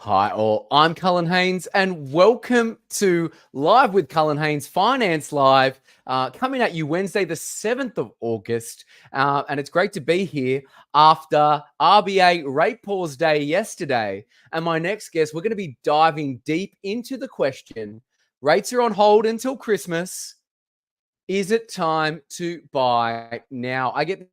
Hi all, I'm Cullen Haynes and welcome to Live with Cullen Haynes Finance Live, coming at you Wednesday the 7th of August. And it's great to be here after RBA rate pause day yesterday. And my next guest, we're going to be diving deep into the question, rates are on hold until Christmas. Is it time to buy now? I get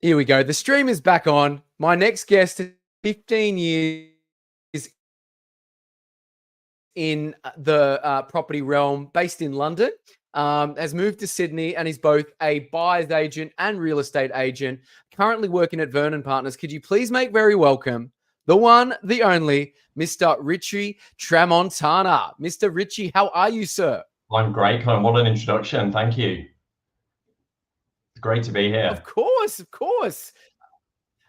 Here we go. The stream is back on. My next guest is 15 years in the property realm, based in London, has moved to Sydney and is both a buyer's agent and real estate agent, currently working at Vernon Partners. Could you please make very welcome the one, the only, Mr. Richie Tramontana. Mr. Richie, how are you, sir? I'm great, Colin. What an introduction. Thank you. It's great to be here. Of course.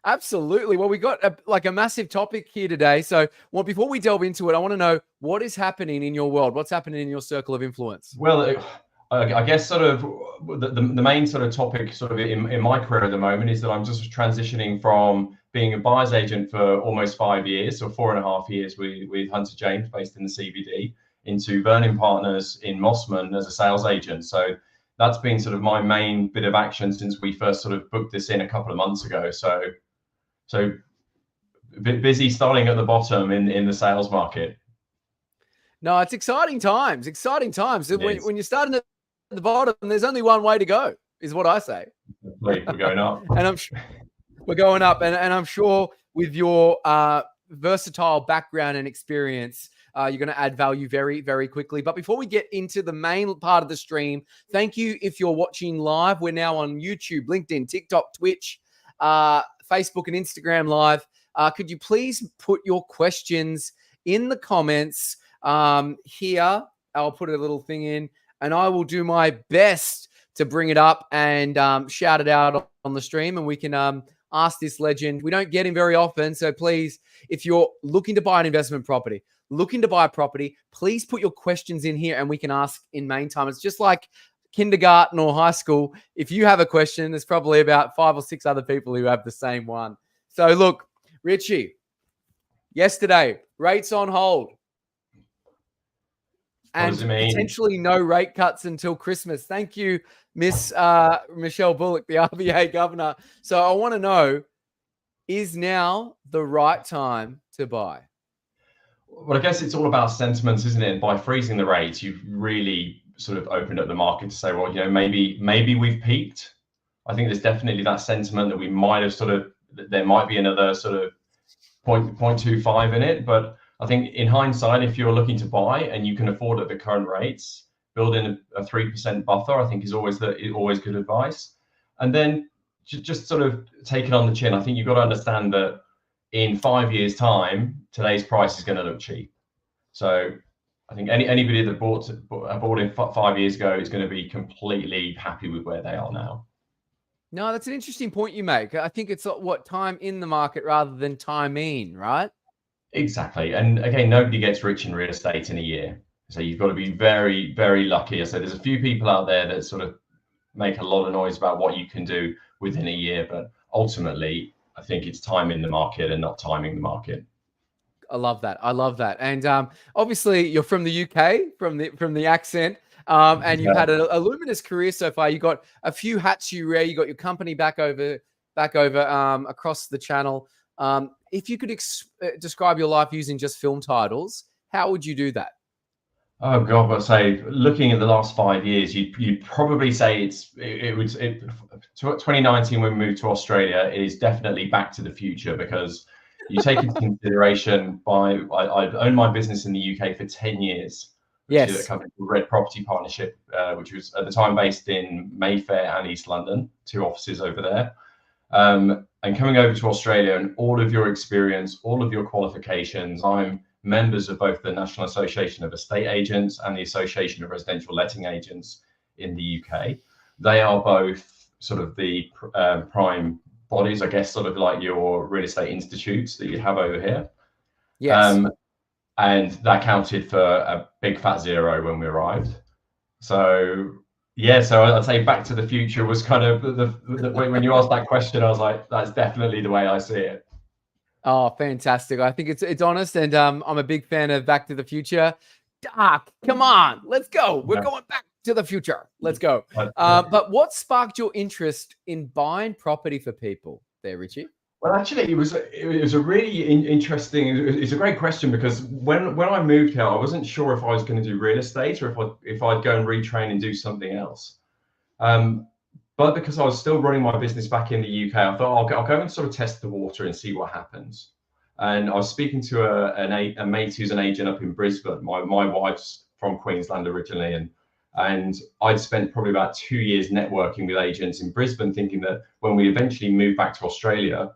Absolutely. Well, we got a massive topic here today. So, well, before we delve into it, I want to know what is happening in your world. What's happening in your circle of influence? Well, I guess sort of the main sort of topic sort of in my career at the moment is that I'm just transitioning from being a buyer's agent for almost 5 years, or 4.5 years with Hunter James based in the CBD, into Vernon Partners in Mossman as a sales agent. So that's been sort of my main bit of action since we first sort of booked this in a couple of months ago. So busy starting at the bottom in the sales market. No, it's exciting times. When you're starting at the bottom, there's only one way to go, is what I say. We're going up. And we're going up. And I'm sure with your versatile background and experience, you're going to add value very, very quickly. But before we get into the main part of the stream, thank you if you're watching live. We're now on YouTube, LinkedIn, TikTok, Twitch, Facebook and Instagram live. Could you please put your questions in the comments here? I'll put a little thing in and I will do my best to bring it up and shout it out on the stream, and we can ask this legend. We don't get him very often, so please, if you're looking to buy an investment property, looking to buy a property, please put your questions in here and we can ask in main time. It's just like kindergarten or high school. If you have a question, there's probably about 5 or 6 other people who have the same one. So look, Richie, yesterday, rates on hold. And potentially no rate cuts until Christmas. Thank you, Miss Michelle Bullock, the RBA governor. So I want to know, is now the right time to buy? Well, I guess it's all about sentiments, isn't it? By freezing the rates, you've really sort of opened up the market to say, well, you know, maybe we've peaked. I think there's definitely that sentiment that we might have there might be another sort of 0.25 in it. But I think in hindsight, if you're looking to buy and you can afford at the current rates, building a 3% buffer, I think is always good advice. And then just sort of take it on the chin. I think you've got to understand that in 5 years' time, today's price is going to look cheap. So I think anybody that bought in 5 years ago is going to be completely happy with where they are now. No, that's an interesting point you make. I think it's what time in the market rather than timing, right? Exactly. And again, nobody gets rich in real estate in a year. So you've got to be very, very lucky. So there's a few people out there that sort of make a lot of noise about what you can do within a year. But ultimately, I think it's time in the market and not timing the market. I love that. And obviously, you're from the UK, from the accent. And you've had a luminous career so far. You got a few hats you wear. You got your company back over across the channel. If you could describe your life using just film titles, how would you do that? Oh God, I'd say looking at the last 5 years, you'd probably say 2019 when we moved to Australia is definitely Back to the Future, because you take into consideration I'd owned my business in the UK for 10 years. Yes. Which is a company called Red Property Partnership, which was at the time based in Mayfair and East London, 2 offices over there. And coming over to Australia and all of your experience, all of your qualifications, I'm members of both the National Association of Estate Agents and the Association of Residential Letting Agents in the UK. They are both sort of the prime bodies, I guess, sort of like your real estate institutes that you have over here. Yes. And that counted for a big fat zero when we arrived. So yeah, so I'd say Back to the Future was kind of when you asked that question, I was like, that's definitely the way I see it. Oh, fantastic. I think it's honest, and I'm a big fan of Back to the Future. Doc, come on, let's go. We're going back to the future. Let's go. But what sparked your interest in buying property for people there, Richie? Well, actually, it was a really interesting. It's a great question, because when I moved here, I wasn't sure if I was going to do real estate or if I'd go and retrain and do something else. But because I was still running my business back in the UK, I thought I'll go and sort of test the water and see what happens. And I was speaking to a mate who's an agent up in Brisbane. My wife's from Queensland originally, and I'd spent probably about 2 years networking with agents in Brisbane, thinking that when we eventually moved back to Australia,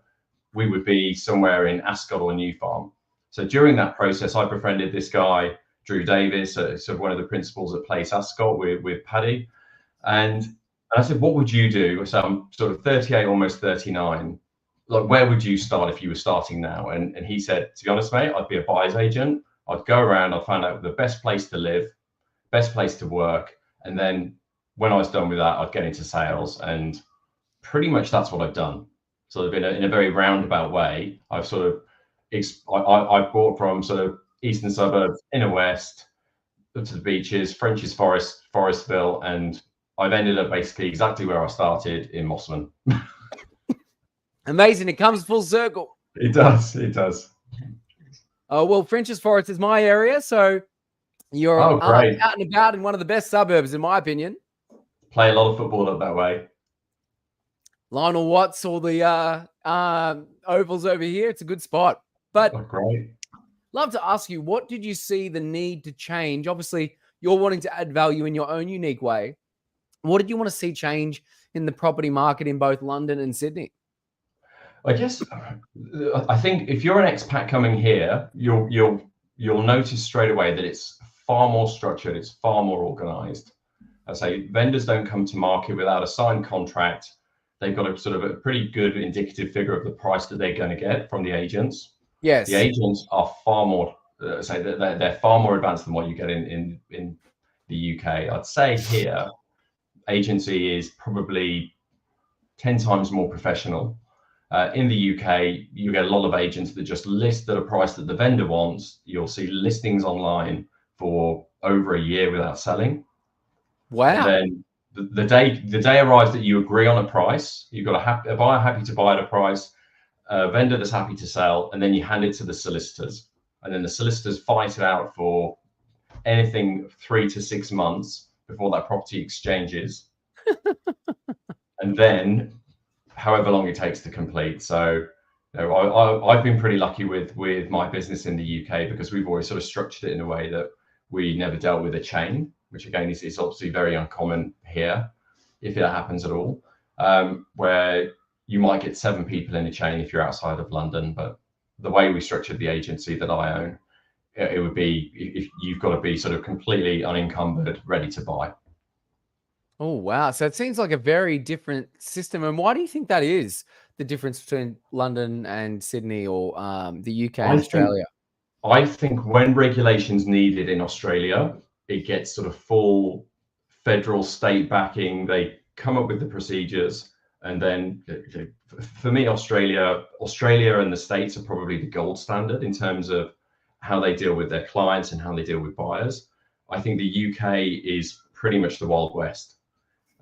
we would be somewhere in Ascot or New Farm. So during that process, I befriended this guy, Drew Davis, sort of one of the principals at Place Ascot with Paddy. And I said, what would you do? So I'm sort of 38, almost 39. Like, where would you start if you were starting now? And he said, to be honest, mate, I'd be a buyer's agent. I'd go around, I'd find out the best place to live, best place to work. And then when I was done with that, I'd get into sales. And pretty much that's what I've done. So in a very roundabout way, I've sort of, I bought from sort of eastern suburbs, inner west, to the beaches, French's Forest, Forestville, and I've ended up basically exactly where I started, in Mosman. Amazing. It comes full circle. It does. It does. Oh, well, French's Forest is my area, so you're out and about in one of the best suburbs, in my opinion. Play a lot of football up that way. Lionel Watts, all the ovals over here. It's a good spot. But great. Love to ask you, what did you see the need to change? Obviously, you're wanting to add value in your own unique way. What did you want to see change in the property market in both London and Sydney? I guess I think if you're an expat coming here, you'll notice straight away that it's far more structured, it's far more organized. I say vendors don't come to market without a signed contract. They've got a sort of a pretty good indicative figure of the price that they're going to get from the agents. Yes, the agents are far more say that they're far more advanced than what you get in the UK. I'd say here, agency is probably 10 times more professional. In the UK, you get a lot of agents that just list at a price that the vendor wants. You'll see listings online for over a year without selling. Wow. And then the day arrives that you agree on a price. You've got a buyer happy to buy at a price, a vendor that's happy to sell, and then you hand it to the solicitors. And then the solicitors fight it out for anything 3 to 6 months before that property exchanges. And then however long it takes to complete. So I've been pretty lucky with my business in the UK, because we've always sort of structured it in a way that we never dealt with a chain, which again is obviously very uncommon here, if it happens at all, where you might get 7 people in a chain if you're outside of London. But the way we structured the agency that I own, it would be, if you've got to be sort of completely unencumbered, ready to buy. Oh, wow. So it seems like a very different system. And why do you think that is, the difference between London and Sydney, or the UK and Australia? I think when regulation's needed in Australia, it gets sort of full federal state backing. They come up with the procedures. And then for me, Australia and the States are probably the gold standard in terms of how they deal with their clients and how they deal with buyers. I think the UK is pretty much the Wild West.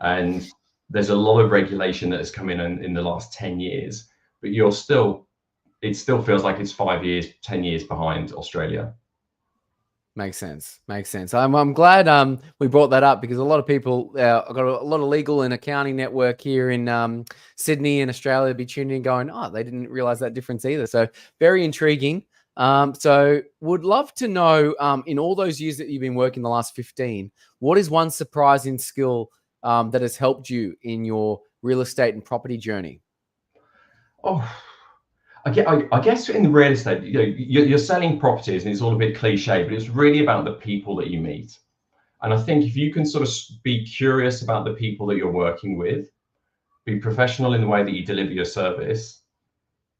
And there's a lot of regulation that has come in the last 10 years, but it still feels like it's 5 years, 10 years behind Australia. Makes sense. Makes sense. I'm glad we brought that up, because a lot of people, I've got a lot of legal and accounting network here in Sydney and Australia be tuning in going, oh, they didn't realize that difference either. So very intriguing. So would love to know, in all those years that you've been working, the last 15, what is one surprising skill that has helped you in your real estate and property journey? Oh, I guess in the real estate, you're selling properties, and it's all a bit cliche, but it's really about the people that you meet. And I think if you can sort of be curious about the people that you're working with, be professional in the way that you deliver your service,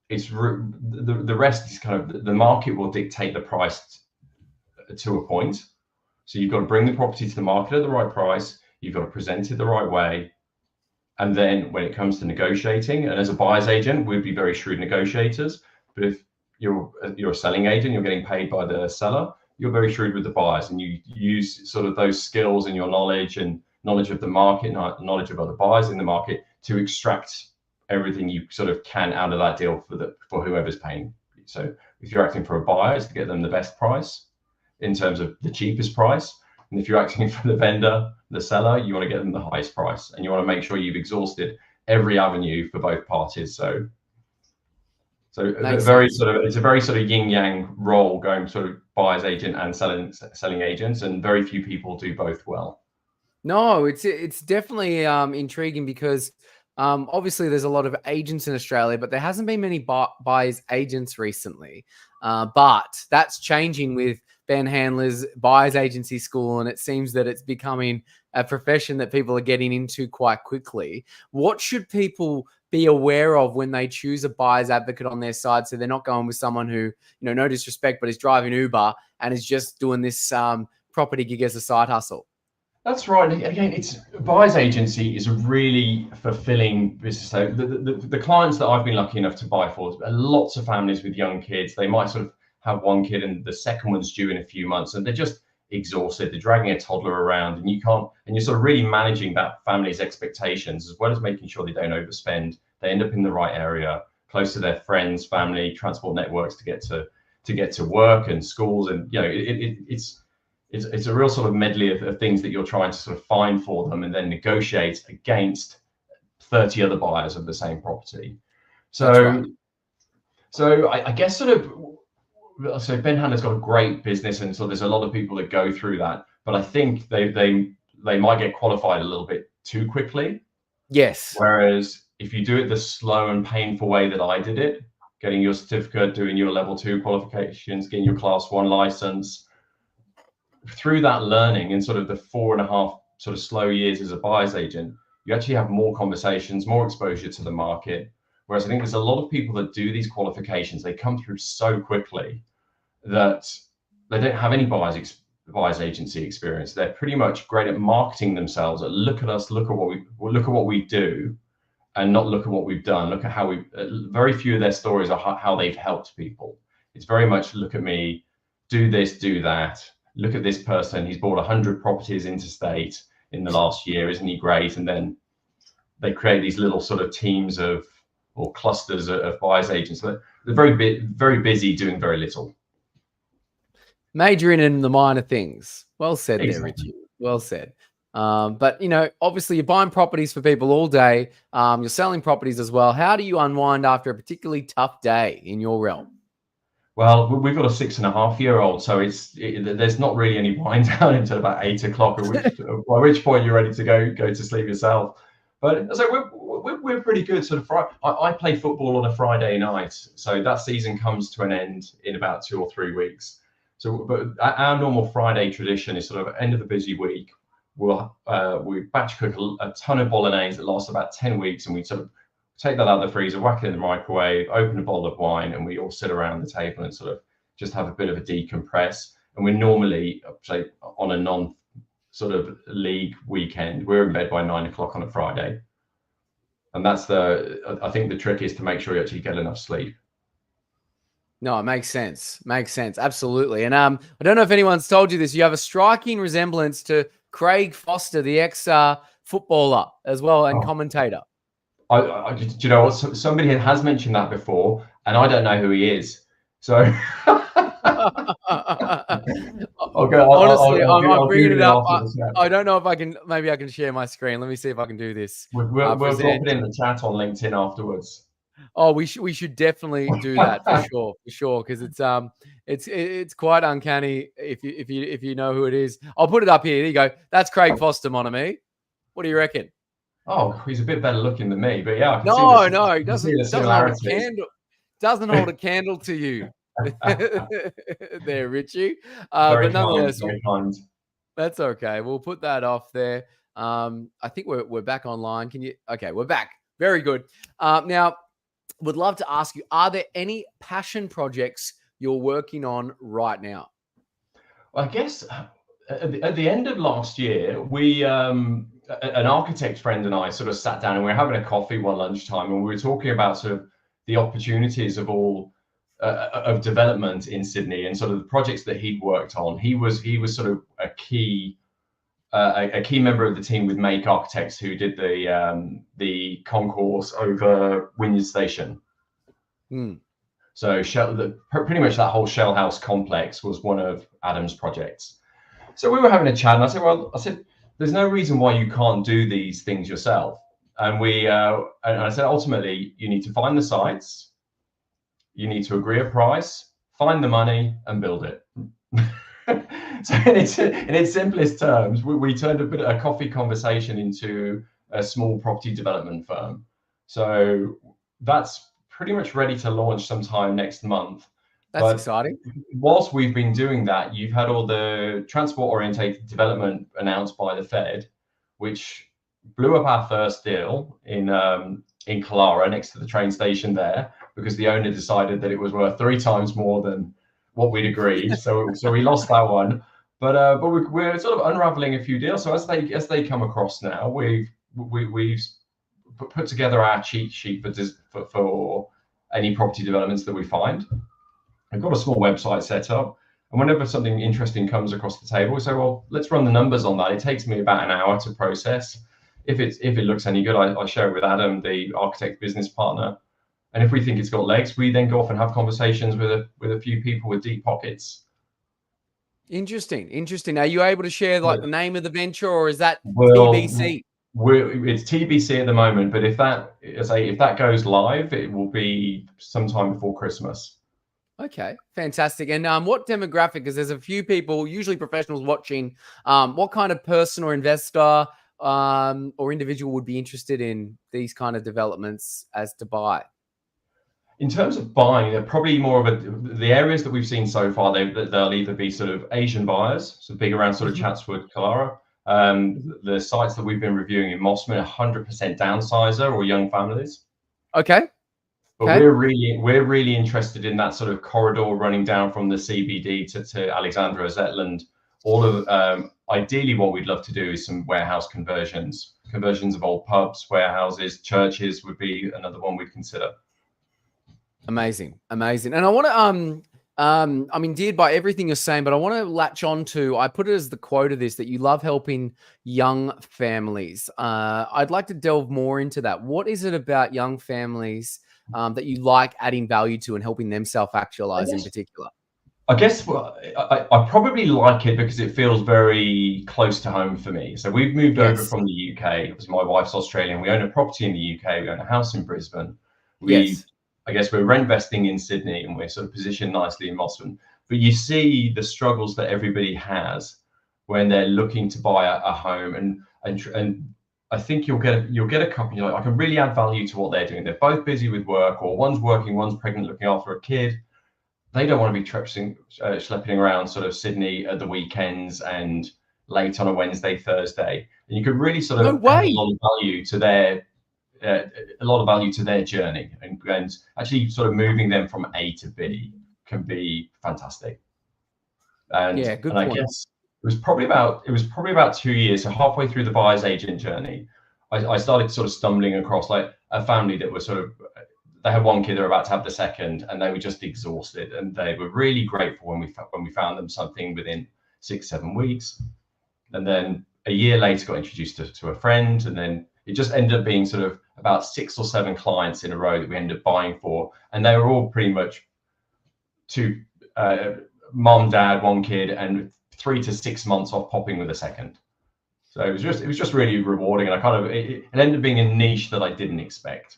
it's the rest is kind of, the market will dictate the price to a point. So you've got to bring the property to the market at the right price. You've got to present it the right way. And then when it comes to negotiating, and as a buyer's agent, we'd be very shrewd negotiators. But if you're a selling agent, you're getting paid by the seller, you're very shrewd with the buyers, and you use sort of those skills and your knowledge and knowledge of the market, knowledge of other buyers in the market to extract everything you sort of can out of that deal for whoever's paying. So if you're acting for a buyer, it's to get them the best price in terms of the cheapest price. And if you're acting for the vendor, the seller, you want to get them the highest price, and you want to make sure you've exhausted every avenue for both parties. So it's a very sort of yin yang role, going sort of buyer's agent and selling agents, and very few people do both well. No, it's definitely intriguing because obviously there's a lot of agents in Australia, but there hasn't been many buyers agents recently. But that's changing with Ben Handler's buyer's agency school, and it seems that it's becoming a profession that people are getting into quite quickly. What should people be aware of when they choose a buyer's advocate on their side, so they're not going with someone who, no disrespect, but is driving Uber and is just doing this property gig as a side hustle? That's right. Again, it's buyer's agency is a really fulfilling business. So the clients that I've been lucky enough to buy for, lots of families with young kids. They might sort of have one kid and the second one's due in a few months, and they're just exhausted. They're dragging a toddler around, and you're sort of really managing that family's expectations, as well as making sure they don't overspend. They end up in the right area, close to their friends, family, transport networks to get to work and schools, and it's a real sort of medley of things that you're trying to sort of find for them and then negotiate against 30 other buyers of the same property. So I guess sort of, so Ben Handler's got a great business, and so there's a lot of people that go through that, but I think they might get qualified a little bit too quickly. Yes. Whereas if you do it the slow and painful way that I did it, getting your certificate, doing your level 2 qualifications, getting your class 1 license, through that learning and sort of the 4.5 sort of slow years as a buyer's agent, you actually have more conversations, more exposure to the market. Whereas I think there's a lot of people that do these qualifications, they come through so quickly that they don't have any buyer's agency experience. They're pretty much great at marketing themselves, at look at us, look at what we do, and not look at what we've done. Look at how very few of their stories are how they've helped people. It's very much look at me, do this, do that. Look at this person, he's bought 100 properties interstate in the last year, isn't he great? And then they create these little sort of teams or clusters of buyer's agents. They're very busy doing very little. Majoring in the minor things. Well said there, Exactly. Richie. Well said. But, obviously you're buying properties for people all day. You're selling properties as well. How do you unwind after a particularly tough day in your realm? Well, we've got a 6.5-year-old, so there's not really any wind down until about 8 o'clock, by which point you're ready to go to sleep yourself. But so we're pretty good. Sort of I play football on a Friday night, so that season comes to an end in about 2 or 3 weeks. So, but our normal Friday tradition is sort of end of the busy week. We batch cook a ton of bolognese that lasts about 10 weeks, and we sort of take that out of the freezer, whack it in the microwave, open a bottle of wine, and we all sit around the table and sort of just have a bit of a decompress. And we're normally, say, on a non sort of league weekend, we're in bed by 9 o'clock on a Friday. And I think the trick is to make sure you actually get enough sleep. No, it makes sense. Makes sense. Absolutely. And I don't know if anyone's told you this. You have a striking resemblance to Craig Foster, the ex-footballer as well and commentator. Do you know what? Somebody has mentioned that before, and I don't know who he is. So honestly, I'm bringing it up. I don't know if I can. Maybe I can share my screen. Let me see if I can do this. We'll drop it in the chat on LinkedIn afterwards. Oh, we should definitely do that for sure, because it's quite uncanny if you know who it is. I'll put it up here. There you go. That's Craig Foster, mon ami. What do you reckon? Oh, he's a bit better looking than me, but yeah. No, he doesn't hold a candle to you. There, Richie. But nonetheless, very kind. That's okay. We'll put that off there. I think we're back online. Can you? Okay, we're back. Very good. Now, would love to ask you: are there any passion projects you're working on right now? I guess at the end of last year, an architect friend and I sort of sat down and we were having a coffee one lunchtime, and we were talking about sort of the opportunities of all of development in Sydney and sort of the projects that he'd worked on. He was sort of a key member of the team with Make Architects, who did the concourse over Wynyard Station. So pretty much that whole Shell House complex was one of Adam's projects. So we were having a chat, and I said, there's no reason why you can't do these things yourself. And I said, ultimately, you need to find the sites, you need to agree a price, find the money, and build it. So in its simplest terms, we turned a coffee conversation into a small property development firm. So that's pretty much ready to launch sometime next month. That's exciting. Whilst we've been doing that, you've had all the transport-orientated development announced by the Fed, which blew up our first deal in Clara, next to the train station there, because the owner decided that it was worth 3 times more than what we'd agreed. So we lost that one. But we're sort of unraveling a few deals. So as they come across now, we've put together our cheat sheet for any property developments that we find. I've got a small website set up, and whenever something interesting comes across the table, we say, well, let's run the numbers on that. It takes me about an hour to process. If it looks any good, I share it with Adam, the architect business partner. And if we think it's got legs, we then go off and have conversations with a few people with deep pockets. Interesting. Are you able to share like the name of the venture, or is that TBC? It's TBC at the moment, but if that goes live, it will be sometime before Christmas. Okay, fantastic. And what demographic? Because there's a few people, usually professionals, watching. What kind of person or investor or individual would be interested in these kind of developments as to buy? In terms of buying, they're probably more of the areas that we've seen so far. They'll either be sort of Asian buyers, so big around sort of Chatswood, Clara. The sites that we've been reviewing in Mossman, 100% downsizer or young families. Okay. But we're really interested in that sort of corridor running down from the CBD to Alexandra, Zetland. All of ideally, what we'd love to do is some warehouse conversions of old pubs, warehouses, churches would be another one we'd consider. Amazing. And I want to I'm endeared by everything you're saying, but I want to latch on to, I put it as the quote of this, that you love helping young families. I'd like to delve more into that. What is it about young families that you like adding value to and helping them self-actualize in particular? I guess I probably like it because it feels very close to home for me. So we've moved over from the UK. Because my wife's Australian. We own a property in the UK. We own a house in Brisbane. I guess we're rent vesting in Sydney, and we're sort of positioned nicely in Mossman. But you see the struggles that everybody has when they're looking to buy a home, and I think you'll get a couple. You're like, I can really add value to what they're doing. They're both busy with work, or one's working, one's pregnant, looking after a kid. They don't want to be schlepping around sort of Sydney at the weekends and late on a Wednesday, Thursday. And you could really sort of add a lot of value to their journey, and actually sort of moving them from A to B can be fantastic. And I guess it was probably about 2 years, so halfway through the buyer's agent journey, I started sort of stumbling across like a family that was they had one kid, they're about to have the second, and they were just exhausted, and they were really grateful when we found them something within 6-7 weeks. And then a year later got introduced to a friend, and then it just ended up being sort of about 6 or 7 clients in a row that we ended up buying for, and they were all pretty much two mom, dad, one kid, and 3 to 6 months off popping with a second. So it was just really rewarding, and it ended up being a niche that I didn't expect.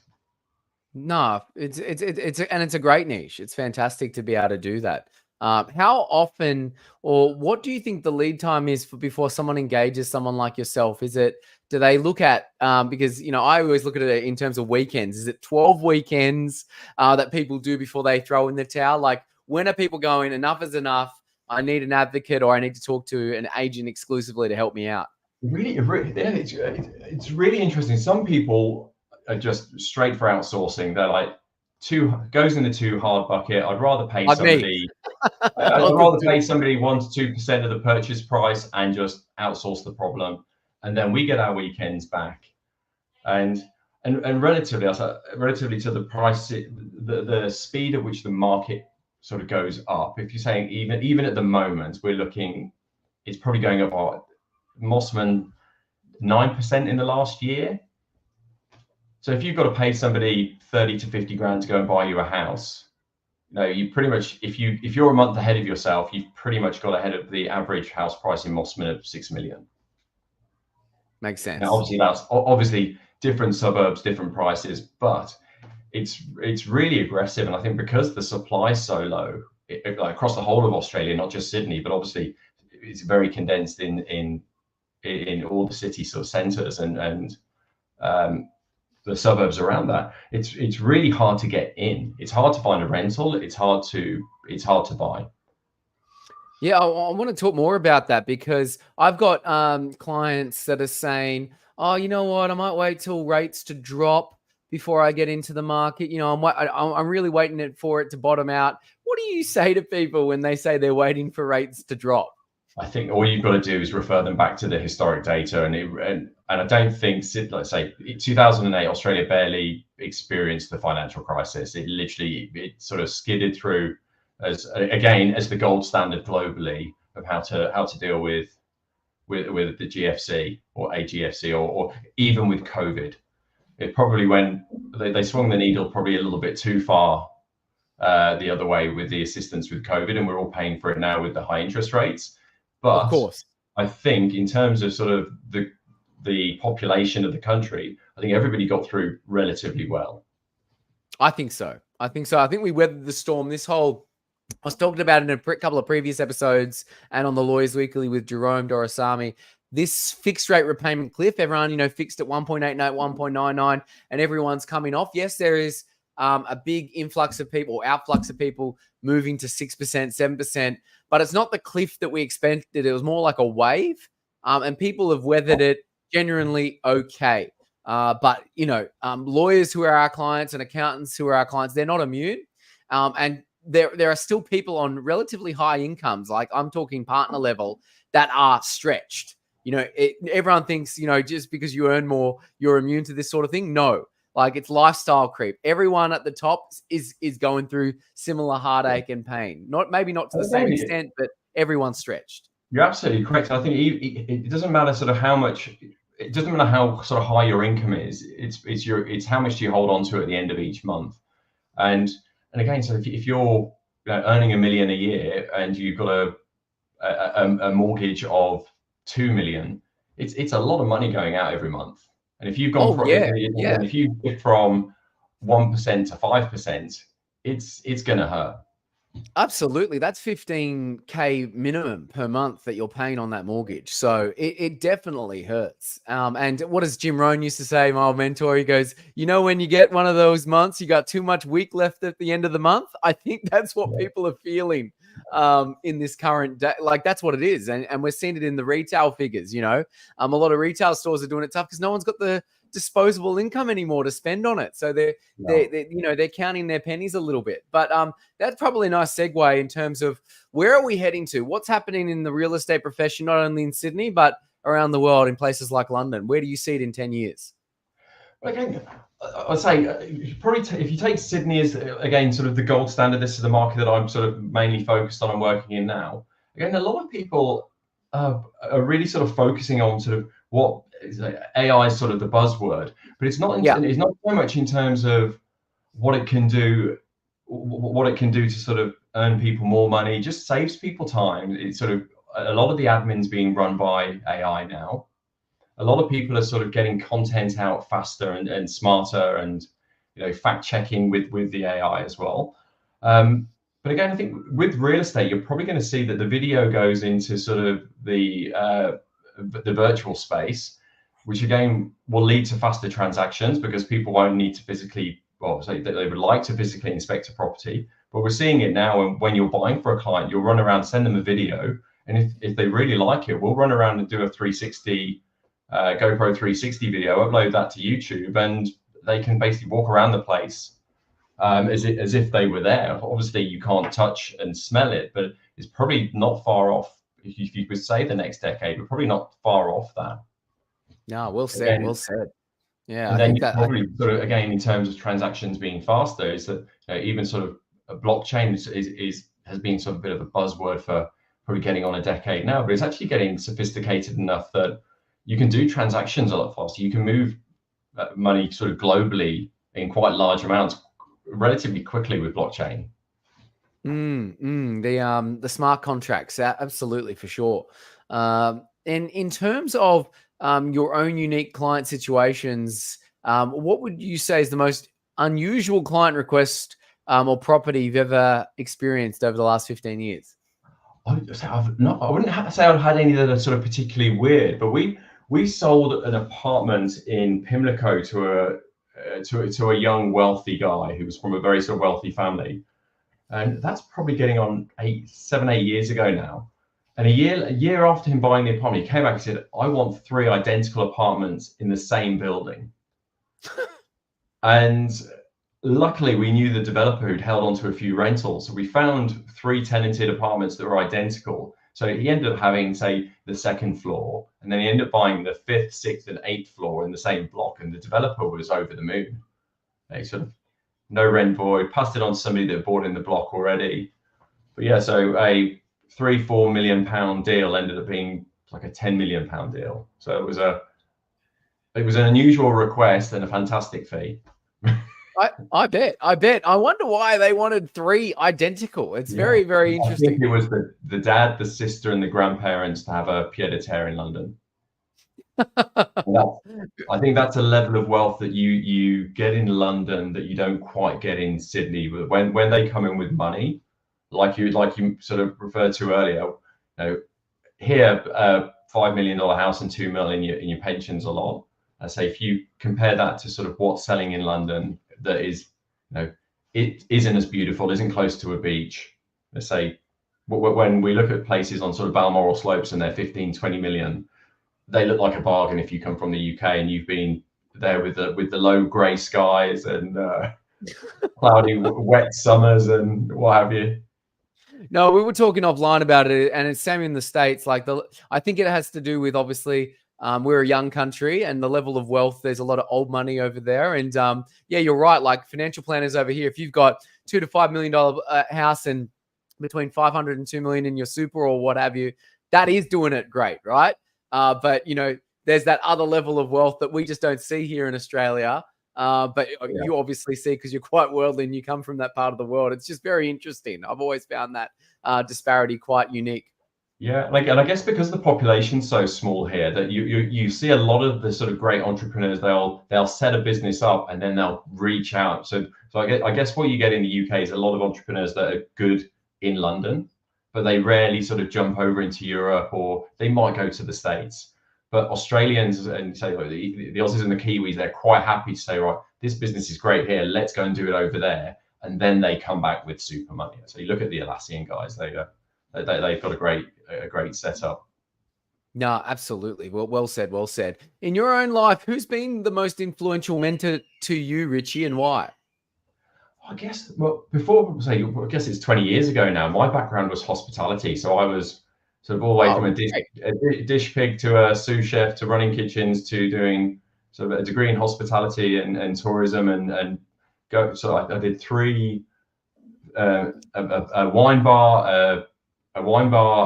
No, it's a great niche. It's fantastic to be able to do that. How often, or what do you think the lead time is before someone engages someone like yourself? Do they look at, because, I always look at it in terms of weekends. Is it 12 weekends that people do before they throw in the towel? Like, when are people going, enough is enough? I need an advocate, or I need to talk to an agent exclusively to help me out? It's really interesting. Some people are just straight for outsourcing. They're like, goes in the too hard bucket. I'd rather pay Like me. somebody. I'd rather pay somebody 1 to 2% of the purchase price and just outsource the problem, and then we get our weekends back. And relatively to the price, the speed at which the market sort of goes up. If you're saying even at the moment, we're looking, it's probably going up Mossman 9% in the last year. So if you've got to pay somebody 30 to 50 grand to go and buy you a house, you pretty much, if you're a month ahead of yourself, you've pretty much got ahead of the average house price in Mossman of 6 million. Makes sense. Now, that's obviously different suburbs, different prices, but it's really aggressive. And I think because the supply is so low, like across the whole of Australia, not just Sydney, but obviously it's very condensed in all the city sort of centres and the suburbs around that. It's really hard to get in. It's hard to find a rental. It's hard to buy. Yeah, I want to talk more about that, because I've got clients that are saying, oh, you know what, I might wait till rates to drop before I get into the market. I'm really waiting for it to bottom out. What do you say to people when they say they're waiting for rates to drop? I think all you've got to do is refer them back to the historic data, and I don't think, let's say, 2008, Australia barely experienced the financial crisis. It sort of skidded through as the gold standard globally of how to deal with the GFC or AGFC or even with COVID. It probably they swung the needle probably a little bit too far the other way with the assistance with COVID, and we're all paying for it now with the high interest rates. But of course, I think in terms of sort of the population of the country, I think everybody got through relatively well. I think so. I think we weathered the storm. I was talking about it in a couple of previous episodes and on the Lawyers Weekly with Jerome Dorasami. This fixed rate repayment cliff, everyone, fixed at 1.89, 1.99, and everyone's coming off. Yes, there is a big influx of people, or outflux of people moving to 6%, 7%, but it's not the cliff that we expected. It was more like a wave, and people have weathered it genuinely okay. But lawyers who are our clients and accountants who are our clients, they're not immune, and there are still people on relatively high incomes, like I'm talking partner level, that are stretched. Everyone thinks, just because you earn more, you're immune to this sort of thing. No, like it's lifestyle creep. Everyone at the top is going through similar heartache and pain. Maybe not to the same extent, but everyone's stretched. You're absolutely correct. I think it doesn't matter sort of how much. It doesn't matter how sort of high your income is. It's how much do you hold on to at the end of each month, and again, so if you're earning $1 million a year and you've got a mortgage of 2 million, it's a lot of money going out every month. And if you've gone if you get from 1% to 5%, it's gonna hurt. Absolutely. That's 15K minimum per month that you're paying on that mortgage. So it definitely hurts. And what does Jim Rohn used to say, my old mentor? He goes, when you get one of those months, you got too much week left at the end of the month. I think that's what people are feeling in this current day. Like, that's what it is. And we're seeing it in the retail figures, a lot of retail stores are doing it tough because no one's got the disposable income anymore to spend on it. So they're counting their pennies a little bit. But that's probably a nice segue in terms of where are we heading to? What's happening in the real estate profession, not only in Sydney, but around the world in places like London? Where do you see it in 10 years? Again, I'd say probably if you take Sydney as, again, sort of the gold standard, this is the market that I'm sort of mainly focused on and working in now. Again, a lot of people are really sort of focusing on sort of what AI is sort of the buzzword, but it's not it's not so much in terms of what it can do to sort of earn people more money. It just saves people time. It's sort of a lot of the admin's being run by AI now. A lot of people are sort of getting content out faster and smarter, and fact checking with the AI as well. But again, I think with real estate, you're probably going to see that the video goes into sort of the virtual space, which again will lead to faster transactions because people won't need to physically, so they would like to physically inspect a property, But we're seeing it now, and when you're buying for a client, you'll run around, send them a video, and if they really like it, we'll run around and do a 360 GoPro 360 video, upload that to YouTube, and they can basically walk around the place as if they were there. Obviously, you can't touch and smell it, but it's probably not far off. If you could say the next decade, we're probably not far off that. No, well said. Again, well said. Yeah, and then you probably sort of, again, in terms of transactions being faster, is that even sort of a blockchain has been sort of a bit of a buzzword for probably getting on a decade now, but it's actually getting sophisticated enough that you can do transactions a lot faster. You can move money sort of globally in quite large amounts relatively quickly with blockchain. The smart contracts, absolutely, for sure. And in terms of your own unique client situations, what would you say is the most unusual client request or property you've ever experienced over the last 15 years? I wouldn't say I've had any that are sort of particularly weird, but we sold an apartment in Pimlico to a young wealthy guy who was from a very sort of wealthy family, and that's probably getting on 7, 8 years ago now. And a year after him buying the apartment, he came back and said, "I want 3 identical apartments in the same building." And luckily, we knew the developer who'd held onto a few rentals, so we found 3 tenanted apartments that were identical. So he ended up having, say, the 2nd floor, and then he ended up buying the 5th, 6th, and 8th floor in the same block. And the developer was over the moon. They sort of no rent void, passed it on to somebody that bought in the block already. But yeah, so a £3-4 million deal ended up being like a £10 million deal. So it was an unusual request and a fantastic fee. I bet. I wonder why they wanted 3 identical. It's very, very interesting. I think it was the dad, the sister, and the grandparents to have a pied-à-terre in London. I think that's a level of wealth that you get in London that you don't quite get in Sydney. But when they come in with money, like you sort of referred to earlier, here $5 million house and $2 million in your pension's a lot. I say if you compare that to sort of what's selling in London, that is, it isn't as beautiful, isn't close to a beach. Let's say when we look at places on sort of Balmoral slopes and they're 15-20 million, they look like a bargain if you come from the UK and you've been there with the low grey skies and cloudy wet summers and what have you. No, we were talking offline about it, and it's same in the States. I think it has to do with, obviously, we're a young country and the level of wealth. There's a lot of old money over there, and yeah, you're right. Like financial planners over here, if you've got $2 to $5 million house and between 500 and 2 million in your super or what have you, that is doing it great, right? But there's that other level of wealth that we just don't see here in Australia. But you obviously see, because you're quite worldly and you come from that part of the world. It's just very interesting. I've always found that disparity quite unique. Yeah, and I guess because the population's so small here, that you see a lot of the sort of great entrepreneurs, they'll set a business up and then they'll reach out. So I guess what you get in the UK is a lot of entrepreneurs that are good in London, but they rarely sort of jump over into Europe, or they might go to the States. But Australians and say like the Aussies and the Kiwis, they're quite happy to say, right, this business is great here, let's go and do it over there, and then they come back with super money. So you look at the Atlassian guys, they've got a great setup. No, absolutely. Well said. Well said. In your own life, who's been the most influential mentor to you, Richie, and why? I guess I guess it's 20 years ago now. My background was hospitality, so I was sort of all the way from a dish pig to a sous chef to running kitchens to doing sort of a degree in hospitality and tourism and go. So I did 3 a wine bar,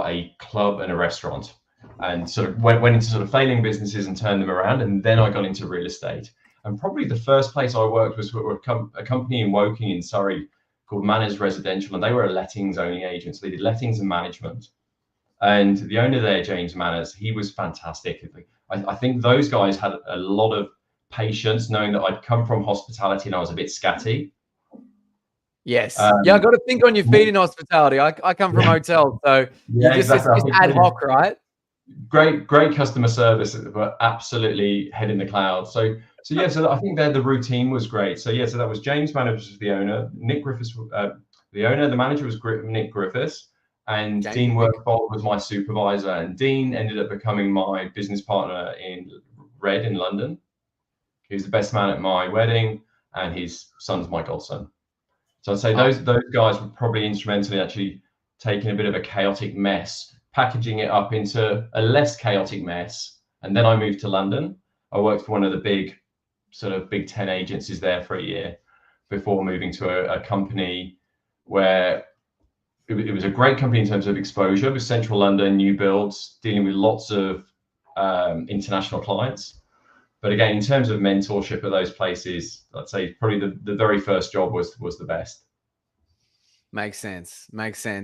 a club, and a restaurant, and sort of went into sort of failing businesses and turned them around. And then I got into real estate. And probably the first place I worked was a company in Woking in Surrey called Manners Residential, and they were a lettings only agent. So they did lettings and management. And the owner there, James Manners, he was fantastic. I think those guys had a lot of patience, knowing that I'd come from hospitality and I was a bit scatty. Yes. I got to think on your feet in hospitality. I come from hotels, so it's just ad hoc, right? Great customer service, but absolutely head in the clouds. So I think the routine was great. So that was James Manners was the owner. Nick Griffiths The owner, the manager was Nick Griffiths, and James Dean Nick. Workbold was my supervisor. And Dean ended up becoming my business partner in Red in London. He was the best man at my wedding, and his son's my godson. So I'd say those guys were probably instrumental in actually taking a bit of a chaotic mess, packaging it up into a less chaotic mess. And then I moved to London. I worked for one of the big 10 agencies there for a year before moving to a company where it was a great company in terms of exposure with central London, new builds, dealing with lots of international clients. But again, in terms of mentorship at those places, I'd say probably the very first job was the best. Makes sense.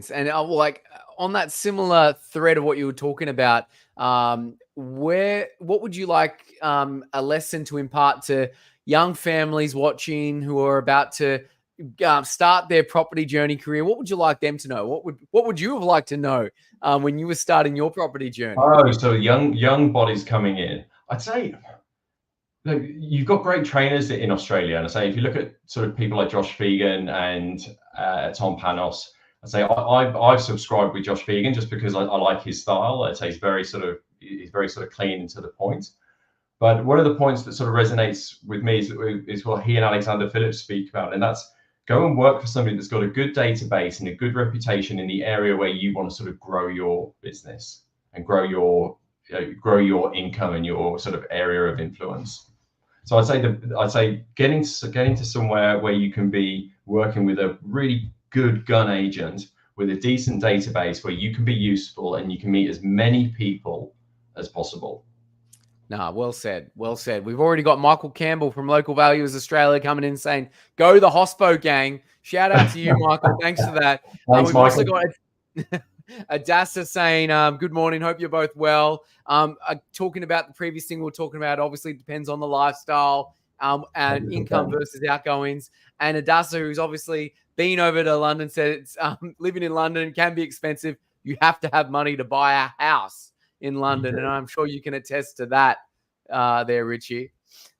And like on that similar thread of what you were talking about, what would you like a lesson to impart to young families watching who are about to start their property journey career? What would you like them to know? What would you have liked to know when you were starting your property journey? Oh, so young bodies coming in. I'd say, look, you've got great trainers in Australia, and I say if you look at sort of people like Josh Fegan and Tom Panos, I'd say I've subscribed with Josh Fegan just because I like his style. I'd say he's very sort of clean and to the point. But one of the points that sort of resonates with me is what he and Alexander Phillips speak about, and that's go and work for somebody that's got a good database and a good reputation in the area where you want to sort of grow your business and grow your income and your sort of area of influence. So I'd say getting to somewhere where you can be working with a really good gun agent with a decent database where you can be useful and you can meet as many people as possible. Nah, well said. We've already got Michael Campbell from Local Values Australia coming in saying, go the Hospo gang. Shout out to you, Michael. Thanks for that. Thanks, we've Michael. also got Adassa saying, good morning. Hope you're both well. Talking about the previous thing we were talking about, obviously it depends on the lifestyle and income versus outgoings. And Adassa, who's obviously been over to London, said it's living in London can be expensive. You have to have money to buy a house in London, and I'm sure you can attest to that there, Richie.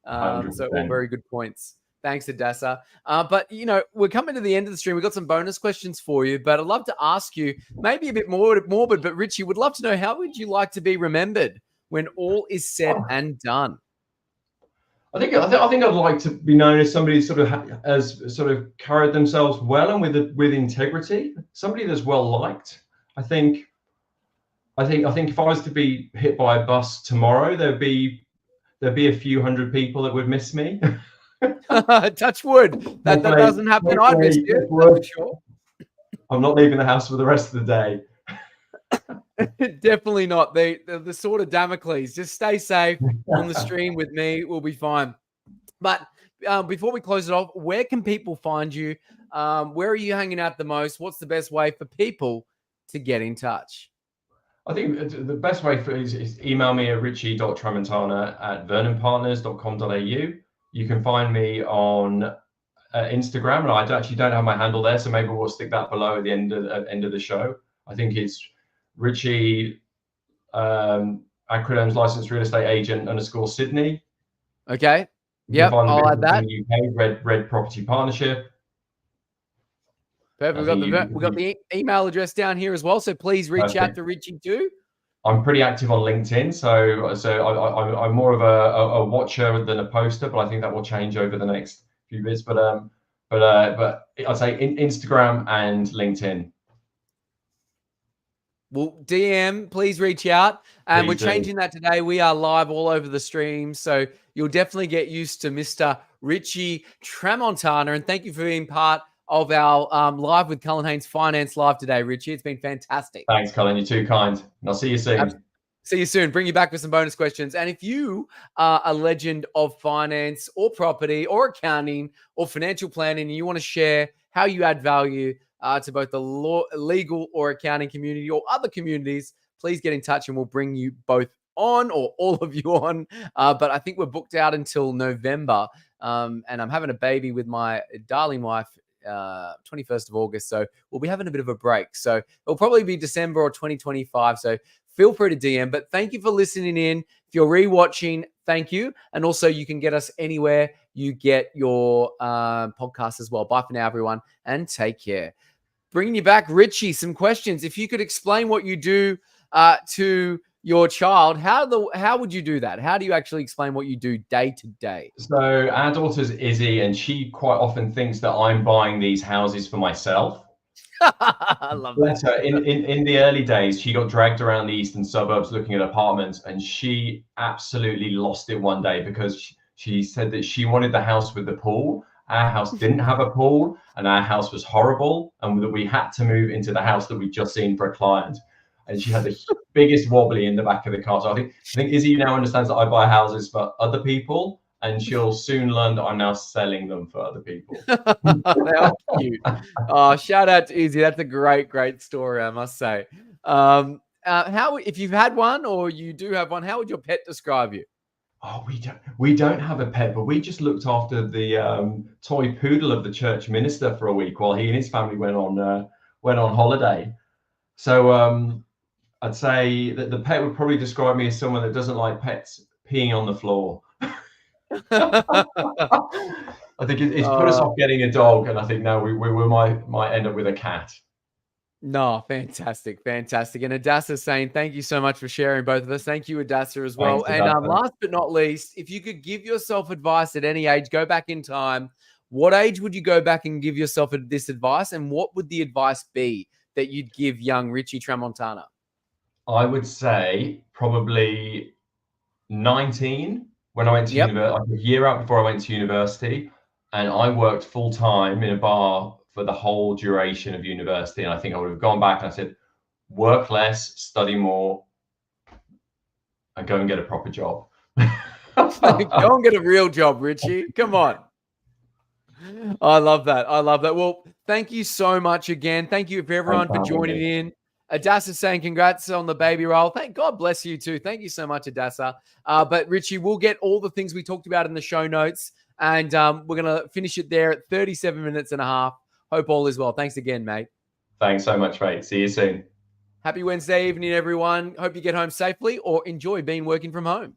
So all very good points. Thanks, Adassa. But, we're coming to the end of the stream. We've got some bonus questions for you, but I'd love to ask you maybe a bit more morbid, but Richie, would love to know, how would you like to be remembered when all is said and done? I think I'd like to be known as somebody has carried themselves well and with integrity, somebody that's well liked. I think if I was to be hit by a bus tomorrow, there'd be a few hundred people that would miss me. Touch wood. That doesn't happen. I'd miss you, for sure. I'm not leaving the house for the rest of the day. Definitely not. The sword of Damocles. Just stay safe on the stream with me. We'll be fine. But before we close it off, where can people find you? Where are you hanging out the most? What's the best way for people to get in touch? I think the best way is email me at richie.tramontana@vernonpartners.com.au. You can find me on Instagram, and I actually don't have my handle there, so maybe we'll stick that below at the end of the show. I think it's Richie acronyms licensed real estate agent _Sydney. Okay. Yep, I'll add that. UK, Red Property Partnership. Perfect. We've got the email address down here as well, so please reach out to Richie too. I'm pretty active on LinkedIn, so I'm more of a watcher than a poster, but I think that will change over the next few bits. But I'd say Instagram and LinkedIn. Well, DM, please reach out. And we're changing that today. We are live all over the stream, so you'll definitely get used to Mr. Richie Tramontana. And thank you for being part of our Live with Cullen Haynes Finance Live today, Richie. It's been fantastic. Thanks, Cullen. You're too kind. And I'll see you soon. See you soon. Bring you back with some bonus questions. And if you are a legend of finance or property or accounting or financial planning, and you want to share how you add value to both the legal or accounting community or other communities, please get in touch and we'll bring you both on, or all of you on. But I think we're booked out until November. And I'm having a baby with my darling wife 21st of August. So we'll be having a bit of a break. So it'll probably be December or 2025. So feel free to DM. But thank you for listening in. If you're rewatching, thank you. And also you can get us anywhere you get your podcast as well. Bye for now, everyone, and take care. Bringing you back, Richie, some questions. If you could explain what you do to your child, how would you do that? How do you actually explain what you do day to day? So our daughter's Izzy, and she quite often thinks that I'm buying these houses for myself. I love Bless that. her. In the early days, she got dragged around the eastern suburbs looking at apartments, and she absolutely lost it one day because she said that she wanted the house with the pool. Our house didn't have a pool, and our house was horrible, and that we had to move into the house that we'd just seen for a client. And she had the biggest wobbly in the back of the car. So I think Izzy now understands that I buy houses for other people, and she'll soon learn that I'm now selling them for other people. How cute. Oh, shout out to Izzy. That's a great, great story, I must say. How, if you've had one or you do have one, how would your pet describe you? Oh, we don't have a pet, but we just looked after the toy poodle of the church minister for a week while he and his family went on holiday. So I'd say that the pet would probably describe me as someone that doesn't like pets peeing on the floor. I think it's put us off getting a dog, and I think now we might end up with a cat. No, fantastic, fantastic. And Adassa saying, thank you so much for sharing, both of us. Thank you, Adassa, as well. Thanks, And Adassa. last but not least, if you could give yourself advice at any age, go back in time, what age would you go back and give yourself this advice? And what would the advice be that you'd give young Richie Tramontana? I would say probably 19 when I went to Yep. university, a year out before I went to university, and I worked full time in a bar for the whole duration of university. And I think I would have gone back and I said, work less, study more, and go and get a proper job. Go and get a real job, Richie. Come on. I love that. I love that. Well, thank you so much again. Thank you for everyone for joining in. Adassa saying congrats on the baby roll. Thank God bless you too. Thank you so much, Adassa. But Richie, we'll get all the things we talked about in the show notes, and we're going to finish it there at 37 minutes and a half. Hope all is well. Thanks again, mate. Thanks so much, mate. See you soon. Happy Wednesday evening, everyone. Hope you get home safely or enjoy being working from home.